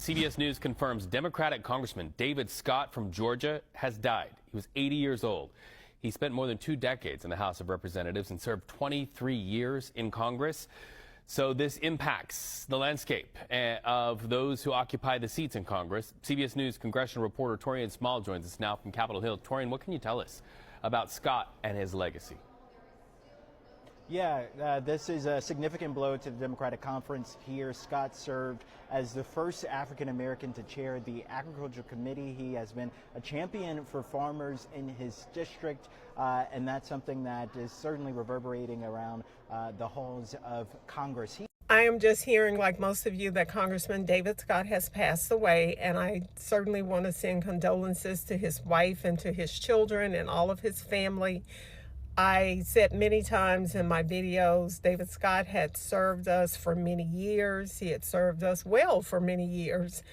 CBS News confirms Democratic Congressman David Scott from Georgia has died. He was 80 years old. He spent more than 2 decades in the House of Representatives and served 23 years in Congress. So this impacts the landscape of those who occupy the seats in Congress. CBS News congressional reporter Torian Small joins us now from Capitol Hill. Torian, what can you tell us about Scott and his legacy? Yeah, this is a significant blow to the Democratic Conference here. Scott served as the first African American to chair the Agriculture Committee. He has been a champion for farmers in his district, and that's something that is certainly reverberating around the halls of Congress. I am just hearing, like most of you, that Congressman David Scott has passed away, and I certainly want to send condolences to his wife and to his children and all of his family. I said many times in my videos, David Scott had served us for many years. He had served us well for many years.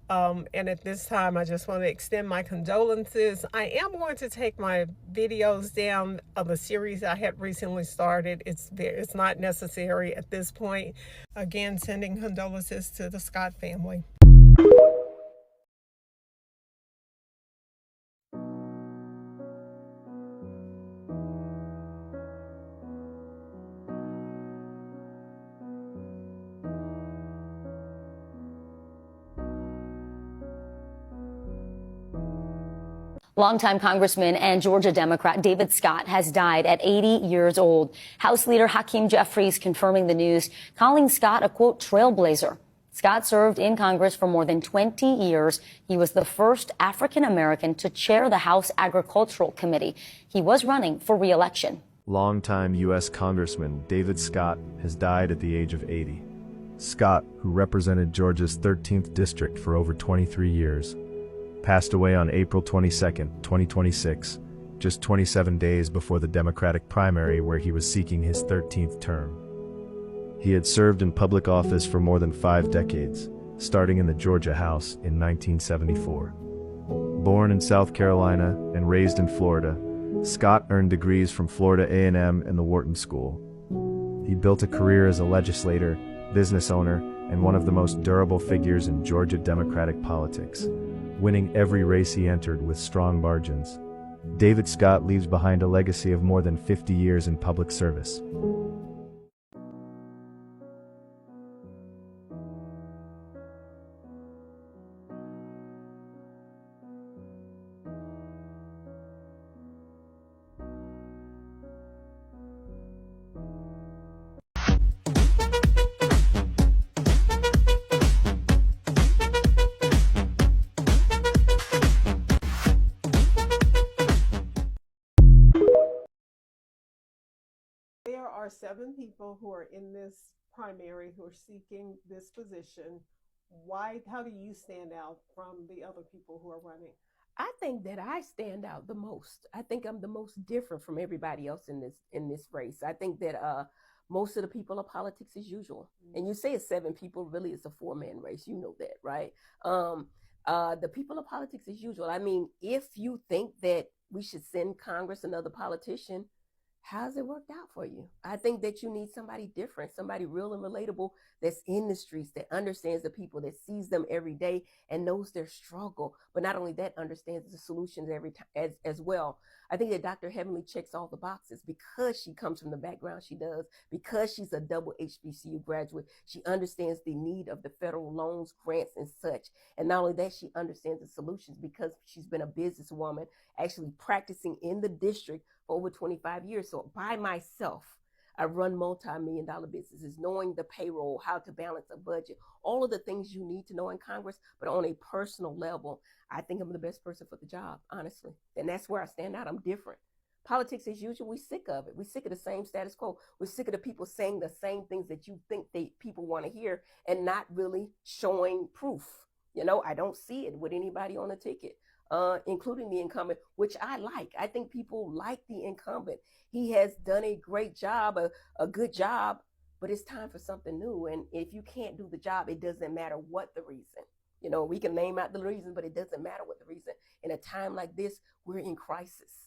And at this time, I just want to extend my condolences. I am going to take my videos down of a series I had recently started. It's not necessary at this point. Again, sending condolences to the Scott family. Longtime Congressman and Georgia Democrat David Scott has died at 80 years old. House Leader Hakeem Jeffries confirming the news, calling Scott a, quote, trailblazer. Scott served in Congress for more than 20 years. He was the first African American to chair the House Agricultural Committee. He was running for re-election. Longtime U.S. Congressman David Scott has died at the age of 80. Scott, who represented Georgia's 13th district for over 23 years, passed away on April 22, 2026, just 27 days before the Democratic primary where he was seeking his 13th term. He had served in public office for more than 5 decades, starting in the Georgia House in 1974. Born in South Carolina and raised in Florida, Scott earned degrees from Florida A&M and the Wharton School. He built a career as a legislator, business owner, and one of the most durable figures in Georgia Democratic politics, winning every race he entered with strong margins. David Scott leaves behind a legacy of more than 50 years in public service. There are 7 people who are in this primary who are seeking this position. How do you stand out from the other people who are running? I think that I stand out the most. I think I'm the most different from everybody else in this race. I think that most of the people are politics as usual. And you say it's 7 people, really it's a 4-man race. You know that, right? The people are politics as usual. I mean, if you think that we should send Congress another politician, how's it worked out for you? I think that you need somebody different, somebody real and relatable that's in the streets, that understands the people, that sees them every day and knows their struggle. But not only that, understands the solutions every time as well. I think that Dr. Heavenly checks all the boxes because she comes from the background she does, because she's a double HBCU graduate. She understands the need of the federal loans, grants, and such. And not only that, she understands the solutions because she's been a businesswoman, actually practicing in the district for over 25 years. So by myself, I run multi-million-dollar businesses, knowing the payroll, how to balance a budget, all of the things you need to know in Congress, but on a personal level, I think I'm the best person for the job, honestly. And that's where I stand out. I'm different. Politics as usual, we're sick of it. We're sick of the same status quo. We're sick of the people saying the same things that you think people want to hear and not really showing proof. You know, I don't see it with anybody on the ticket. Including the incumbent, which I like. I think people like the incumbent. He has done a great job, a good job, but it's time for something new. And if you can't do the job, it doesn't matter what the reason. You know, we can name out the reason, but it doesn't matter what the reason. In a time like this, we're in crisis.